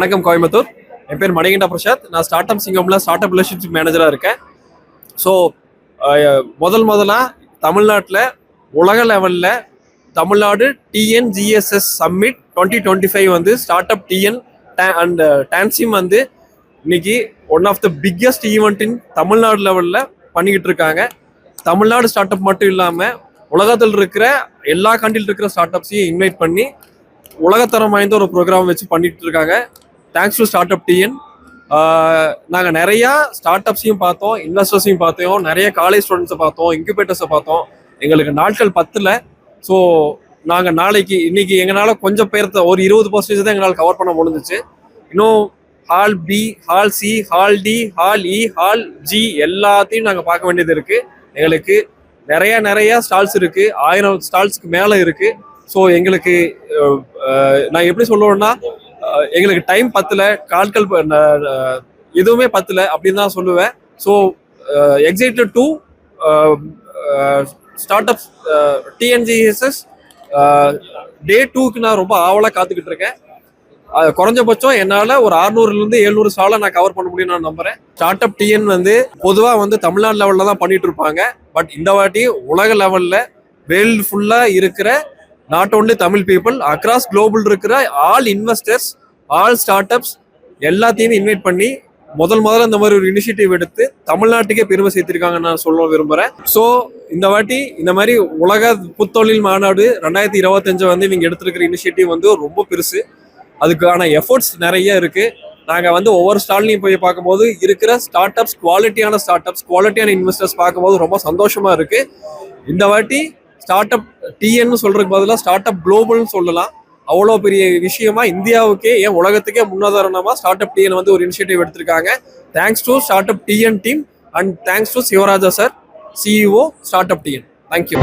வணக்கம் கோயம்புத்தூர். என் பேர் மணிகண்ட பிரசாத். நான் ஸ்டார்ட் அப் சிங்கம்ல ஸ்டார்ட் அப் ரிலேஷன்ஷிப் மேனேஜராக இருக்கேன். ஸோ முதலாக தமிழ்நாட்டில் உலக லெவலில் தமிழ்நாடு டிஎன்ஜிஎஸ்எஸ் சம்மிட் 2025 வந்து start up TN and TANSIM வந்து இன்னைக்கு one of the biggest event in Tamil Nadu லெவலில் பண்ணிக்கிட்டு இருக்காங்க. தமிழ்நாடு ஸ்டார்ட் அப் மட்டும் இல்லாமல் உலகத்தில் இருக்கிற எல்லா கண்ட்ரியில் இருக்கிற ஸ்டார்ட் அப்ஸையும் இன்வைட் பண்ணி உலகத்தரம் வாய்ந்த ஒரு ப்ரோக்ராம் வச்சு பண்ணிட்டு இருக்காங்க. Thanks to start up TN. நாங்கள் நிறையா ஸ்டார்ட் அப்ஸையும் பார்த்தோம், இன்வெஸ்டர்ஸையும் பார்த்தோம், நிறைய காலேஜ் ஸ்டூடெண்ட்ஸை பார்த்தோம், இன்குபேட்டர்ஸை பார்த்தோம். எங்களுக்கு நாட்கள் 10. ஸோ நாங்கள் இன்னைக்கு எங்களால் கொஞ்சம் பேர்த்த ஒரு 20% தான் எங்களால் கவர் பண்ண முடிஞ்சிச்சு. இன்னும் hall B, hall C, hall D, hall E, hall G எல்லாத்தையும் நாங்கள் பார்க்க வேண்டியது இருக்குது. எங்களுக்கு நிறைய ஸ்டால்ஸ் இருக்குது, 1000 ஸ்டால்ஸ்க்கு மேலே இருக்குது. ஸோ எங்களுக்கு நான் எப்படி சொல்லுவேன்னா, எங்களுக்கு டைம் 10, கால்கள் எதுவுமே 10 அப்படின்னு தான் சொல்லுவேன். So excited to start up TNGSS day 2க்கு நான் ரொம்ப ஆவலாக காத்துக்கிட்டு இருக்கேன். குறைஞ்சபட்சம் என்னால் ஒரு 600லேருந்து 700 ஸ்டாலை நான் கவர் பண்ண முடியும் நான் நம்புறேன். ஸ்டார்ட் அப் டிஎன் வந்து பொதுவாக வந்து தமிழ்நாடு லெவலில் தான் பண்ணிட்டு இருப்பாங்க. பட் இந்த வாட்டி உலக லெவலில் வேர்ல்டு ஃபுல்லாக இருக்கிற not only Tamil people, across global இருக்கிற all investors, all startups எல்லாத்தையுமே இன்வைட் பண்ணி முதல்ல இந்த மாதிரி ஒரு இனிஷியேட்டிவ் எடுத்து தமிழ்நாட்டுக்கே பெருமை சேர்த்திருக்காங்கன்னு நான் சொல்ல விரும்புகிறேன். ஸோ இந்த வாட்டி இந்த மாதிரி உலக புத்தொழில் மாநாடு 2025 வந்து இவங்க எடுத்திருக்கிற இனிஷியேட்டிவ் வந்து ரொம்ப பெருசு. அதுக்கான எஃபர்ட்ஸ் நிறைய இருக்குது. நாங்கள் வந்து ஒவ்வொரு ஸ்டால்லையும் போய் பார்க்கும்போது இருக்கிற ஸ்டார்ட் அப்ஸ், குவாலிட்டியான இன்வெஸ்டர்ஸ் பார்க்கும்போது ரொம்ப சந்தோஷமாக இருக்குது. இந்த வாட்டி ஸ்டார்ட் அப் டிஎன்னு சொல்றதுக்கு பதிலாக ஸ்டார்ட் அப் குளோபல்னு சொல்லலாம். அவ்வளோ பெரிய விஷயமா இந்தியாவுக்கே, ஏன் உலகத்துக்கே முன்னுதாரணமா ஸ்டார்ட் அப் டிஎன் வந்து ஒரு இனிஷியேட்டிவ் எடுத்திருக்காங்க. Thanks to start up TN team and thanks to Sivaraja sir, CEO start up TN. Thank you.